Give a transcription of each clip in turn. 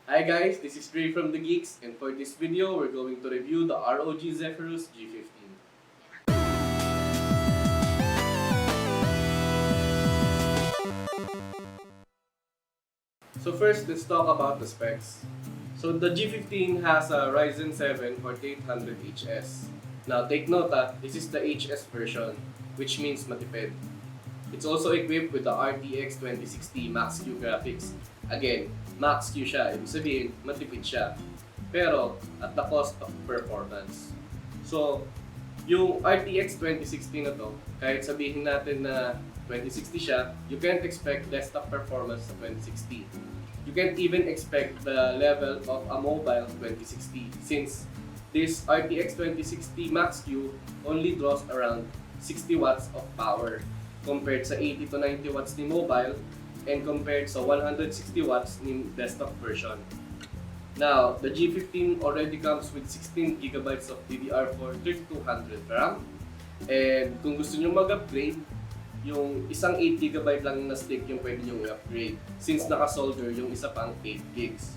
Hi guys, this is Dre from The Geeks, and for this video, we're going to review the ROG Zephyrus G15. So first, let's talk about the specs. So the G15 has a Ryzen 7 4800HS. Now take note this is the HS version, which means matipid. It's also equipped with the RTX 2060 Max-Q graphics. Again, Max-Q siya, ibig sabihin, matipid siya. Pero, at the cost of performance. So, yung RTX 2060 na to, kahit sabihin natin na 2060 siya, you can't expect desktop performance sa 2060. You can't even expect the level of a mobile 2060 since this RTX 2060 Max-Q only draws around 60 watts of power compared sa 80 to 90 watts ni mobile and compared sa 160 watts ni desktop version. Now, the G15 already comes with 16 gigabytes of DDR4 3200 RAM. And kung gusto nyo mag-upgrade, yung isang 8 gigabyte lang na stick yung pwede nyo i-upgrade since naka-solder yung isa pang 8 gigs.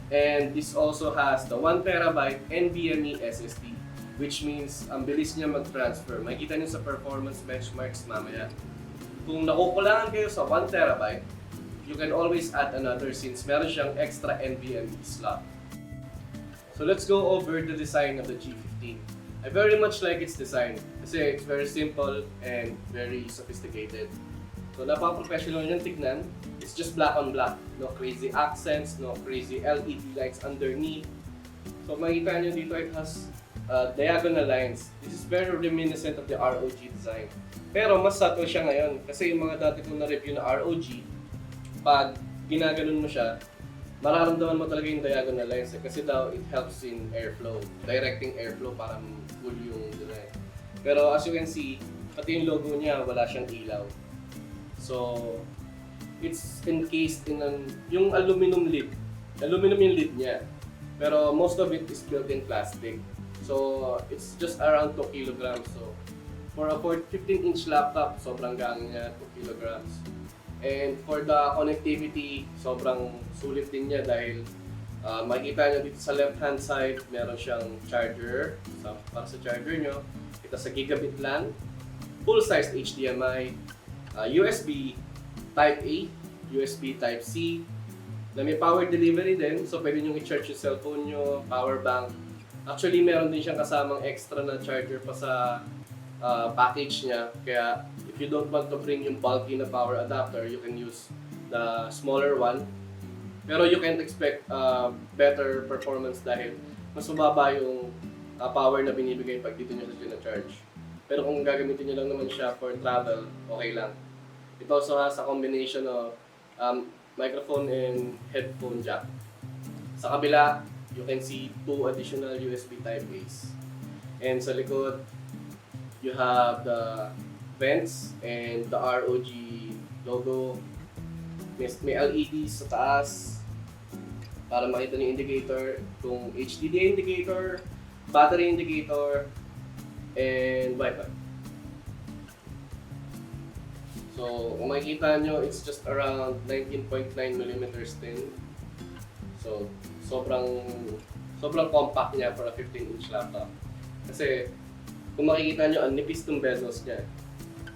And this also has the 1 terabyte NVMe SSD, which means ang bilis niya mag-transfer. Makikita nyo sa performance benchmarks mamaya. Kung nakukulangan kayo sa 1 terabyte, you can always add another since meron siyang extra NVMe slot. So let's go over the design of the G15. I very much like its design kasi it's very simple and very sophisticated. So napaka-professional niyang tignan. It's just black on black. No crazy accents, no crazy LED lights underneath. So makikita niyo dito it has diagonal lines. This is very reminiscent of the ROG design. Pero mas subtle siya ngayon kasi yung mga dati kong na-review na ROG, pag ginaganon mo siya, mararamdaman mo talaga yung diagonal lines kasi daw it helps in airflow, directing airflow para full yung design. Pero as you can see, pati yung logo niya wala siyang ilaw. So, it's encased in yung aluminum lid. Aluminum yung lid niya. Pero most of it is built in plastic. So, it's just around 2 kilograms. So, for a 15-inch laptop, sobrang gaan niya, 2 kilograms. And for the connectivity, sobrang sulit din niya dahil makikita nyo dito sa left-hand side, meron siyang charger. So, para sa charger nyo, ito sa gigabit LAN, full-size HDMI, USB Type-A, USB Type-C, na may power delivery din. So, pwede nyo i-charge yung cellphone nyo, power bank. Actually, meron din siyang kasamang extra na charger pa sa package niya. Kaya, if you don't want to bring yung bulky na power adapter, you can use the smaller one. Pero you can't expect better performance dahil mas mababa yung power na binibigay pag dito nyo sa charge. Pero kung gagamitin nyo lang naman siya for travel, okay lang. It also has a combination of microphone and headphone jack. Sa kabila, you can see 2 additional USB Type-A's. And sa likod, you have the vents and the ROG logo. May LEDs sa taas para makita niyo yung indicator, kung HDDI indicator, battery indicator, and Wi-Fi. So, kung makikita nyo, it's just around 19.9mm thin. So, sobrang compact niya for a 15-inch laptop. Kasi, kung makikita nyo, ang nipis ng bezels niya.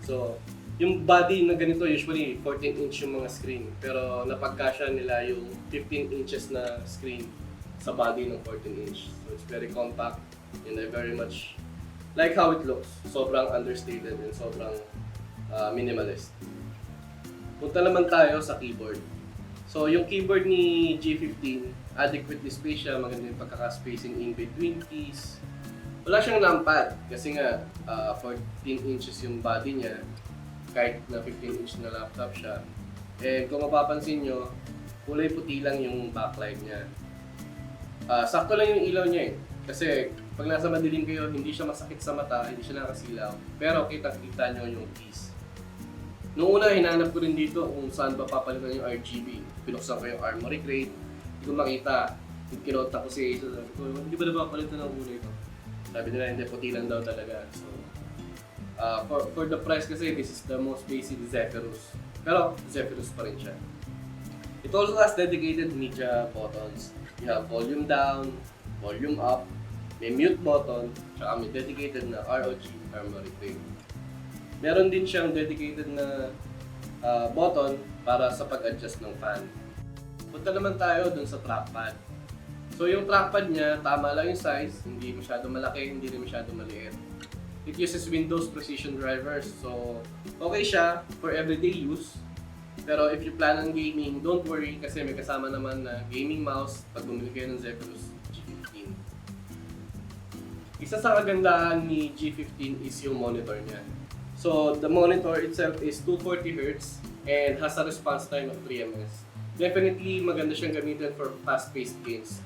So, yung body na ganito, usually 14-inch yung mga screen. Pero napagkasya nila yung 15 inches na screen sa body ng 14-inch. So, it's very compact and I very much like how it looks. Sobrang understated and sobrang minimalist. Punta naman tayo sa keyboard. So, yung keyboard ni G15, adequate display siya, maganda yung pagkaka-spacing in between keys. Wala siyang numpad kasi nga 14 inches yung body niya kahit na 15-inch na laptop siya. And kung mapapansin nyo, kulay puti lang yung backlight niya. Sakto lang yung ilaw niya kasi pag nasa madilim kayo, hindi siya masakit sa mata, hindi siya nakasilaw. Pero kitang-kita nyo yung keys. Noong una, hinanap ko rin dito kung saan ba papalitan yung RGB. Pinuksan ko yung Armoury Crate, hindi ko makita. Kinota ko si Asus, sabi ko, hindi ba napapalitan ng kulay ito? Sabi nila, hindi, puti lang daw talaga. So, for the price kasi, this is the most basic Zephyrus. Pero, Zephyrus pa rin siya. It also has dedicated media buttons. You have volume down, volume up, may mute button, tsaka may dedicated na ROG armory frame. Meron din siyang dedicated na button para sa pag-adjust ng fan. Punta naman tayo dun sa trackpad. So yung trackpad niya, tama lang yung size, hindi masyado malaki, hindi rin masyado maliit. It uses Windows Precision drivers, so okay siya for everyday use. Pero if you plan on gaming, don't worry kasi may kasama naman na gaming mouse pag bumili kayo ng Zephyrus G15. Isa sa kagandahan ni G15 is yung monitor niya. So the monitor itself is 240Hz and has a response time of 3 ms. Definitely maganda siyang gamitin for fast-paced games.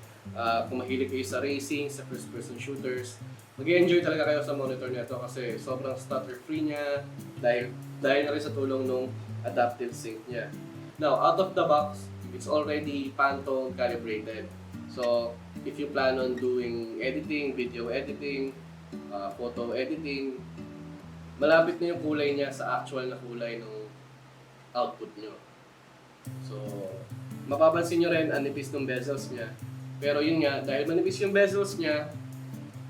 Kung mahilig kayo sa racing, sa first-person shooters, mag-enjoy talaga kayo sa monitor nito kasi sobrang stutter-free niya dahil na rin sa tulong ng adaptive sync niya. Now, out of the box, it's already Pantone calibrated. So, if you plan on doing editing, video editing, photo editing, malapit na yung kulay niya sa actual na kulay ng output nyo. So, mapapansin nyo rin, ang nipis ng bezels niya. Pero yun nga, dahil manipis yung bezels niya,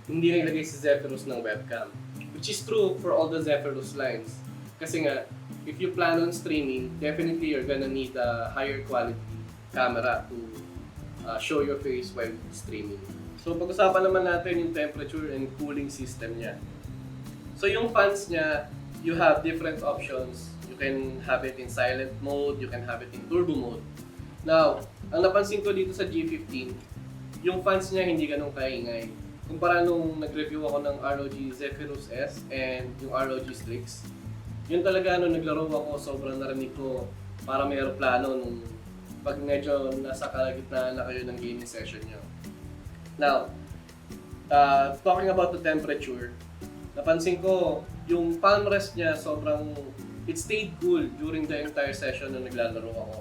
hindi nilagay si Zephyrus ng webcam. Which is true for all the Zephyrus lines. Kasi nga, if you plan on streaming, definitely you're gonna need a higher quality camera to show your face while streaming. So pag-usapan naman natin yung temperature and cooling system niya. So yung fans niya, you have different options. You can have it in silent mode, you can have it in turbo mode. Now, ang napansin ko dito sa G15, yung fans niya hindi ganun kaingay. Kumpara nung nag-review ako ng ROG Zephyrus S and yung ROG Strix, yun talaga nung naglaro ako, sobrang narinig ko para may aeroplano nung pag medyo nasa kalagitnaan na kayo ng gaming session nyo. Now, talking about the temperature, napansin ko yung palm rest niya it stayed cool during the entire session na naglalaro ako.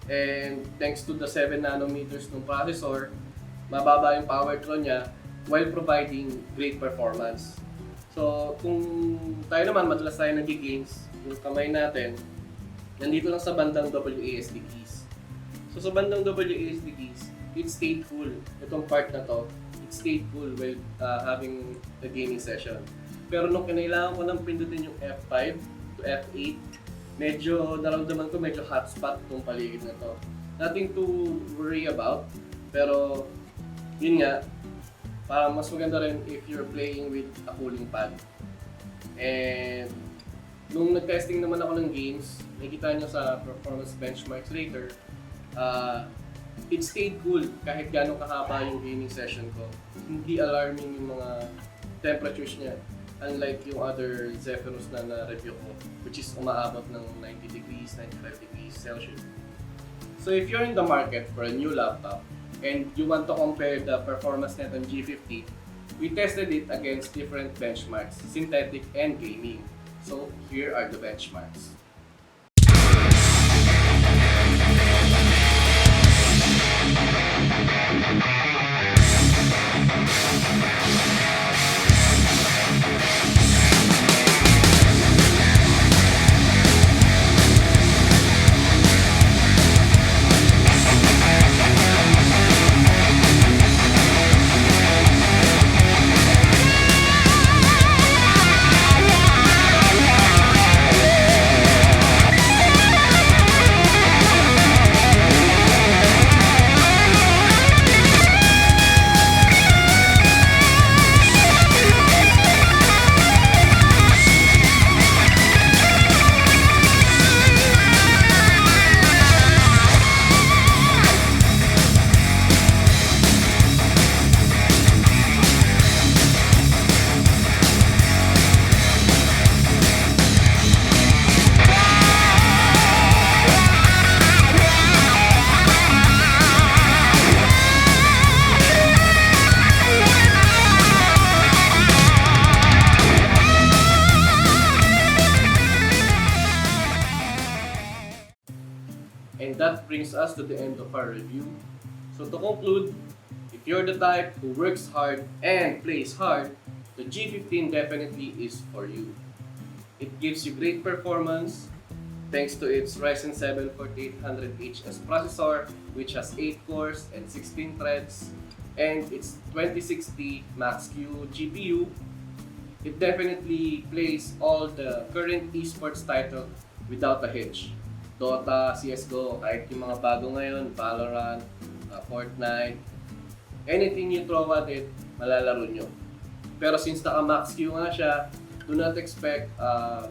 And thanks to the 7 nanometers ng processor, mababa yung power draw niya while providing great performance. So, kung tayo naman, madalas tayo nag-games, yung kamay natin, nandito lang sa bandang WASD keys. So, sa bandang WASD keys, it stayed cool. Itong part na to, it stayed cool while having a gaming session. Pero nung kinailangan ko nang pindutin yung F5 to F8, medyo naramdaman ko medyo hotspot tong paligid na to. Nothing to worry about, pero yun nga, parang mas maganda rin if you're playing with a cooling pad. And nung nag-testing naman ako ng games, nakikita nyo sa performance benchmarks later, it stayed cool kahit gano'ng kahaba yung gaming session ko. Hindi alarming yung mga temperatures niya. Unlike yung other Zephyrus na na-review ko, which is umaabot ng 90 degrees, 95 degrees Celsius. So if you're in the market for a new laptop, and you want to compare the performance net on G15, we tested it against different benchmarks, synthetic and gaming. So here are the benchmarks. And that brings us to the end of our review. So to conclude, if you're the type who works hard and plays hard, the G15 definitely is for you. It gives you great performance, thanks to its Ryzen 7 4800HS processor, which has 8 cores and 16 threads, and its 2060 Max-Q GPU. It definitely plays all the current esports title without a hitch. Dota, CSGO, kahit yung mga bago ngayon, Valorant, Fortnite, anything you throw at it, malalaro nyo. Pero since naka-Max-Q nga siya, do not expect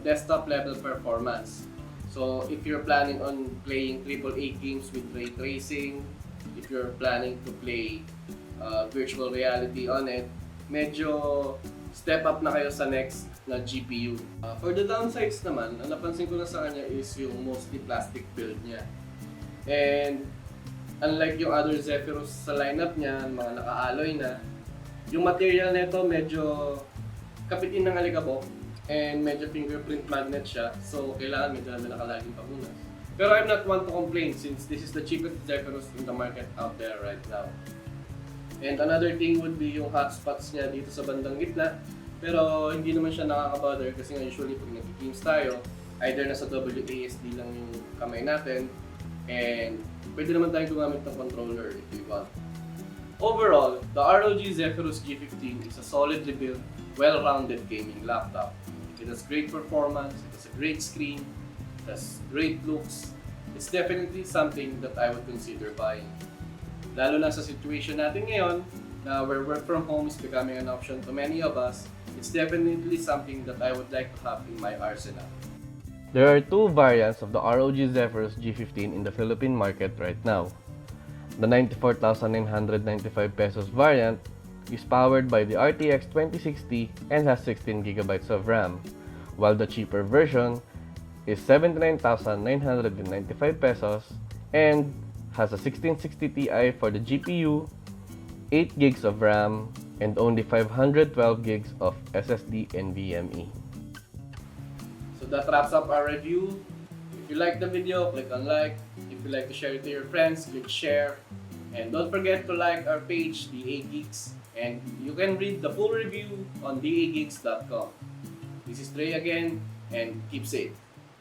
desktop level performance. So if you're planning on playing AAA games with ray tracing, if you're planning to play virtual reality on it, medyo step up na kayo sa next na GPU. For the downsides naman, ang napansin ko na sa kanya is yung mostly plastic build niya. And unlike yung other Zephyrus sa lineup niya, mga naka-alloy na, yung material nito medyo kapitin ng alikabok and medyo fingerprint magnet siya, so kailangan medyo namin nakalaging pamunas. Pero I'm not one to complain since this is the cheapest Zephyrus in the market out there right now. And another thing would be yung hotspots niya dito sa bandang gitna, pero hindi naman siya nakaka-bother kasi nga usually pag nag-games tayo, either nasa WASD lang yung kamay natin, and pwede naman tayong gumamit ng controller if we want. Overall, the ROG Zephyrus G15 is a solidly built, well-rounded gaming laptop. It has great performance, it has a great screen, it has great looks. It's definitely something that I would consider buying. Lalo na sa situation natin ngayon, na where work from home is becoming an option to many of us, it's definitely something that I would like to have in my arsenal. There are two variants of the ROG Zephyrus G15 in the Philippine market right now. The 94,995 pesos variant is powered by the RTX 2060 and has 16GB of RAM, while the cheaper version is 79,995 pesos and has a 1660 Ti for the GPU, 8GB of RAM, and only 512GB of SSD NVMe. So that wraps up our review. If you like the video, click on like. If you like to share it to your friends, click share. And don't forget to like our page, DA Geeks. And you can read the full review on dageeks.com. This is Dre again, and keep safe.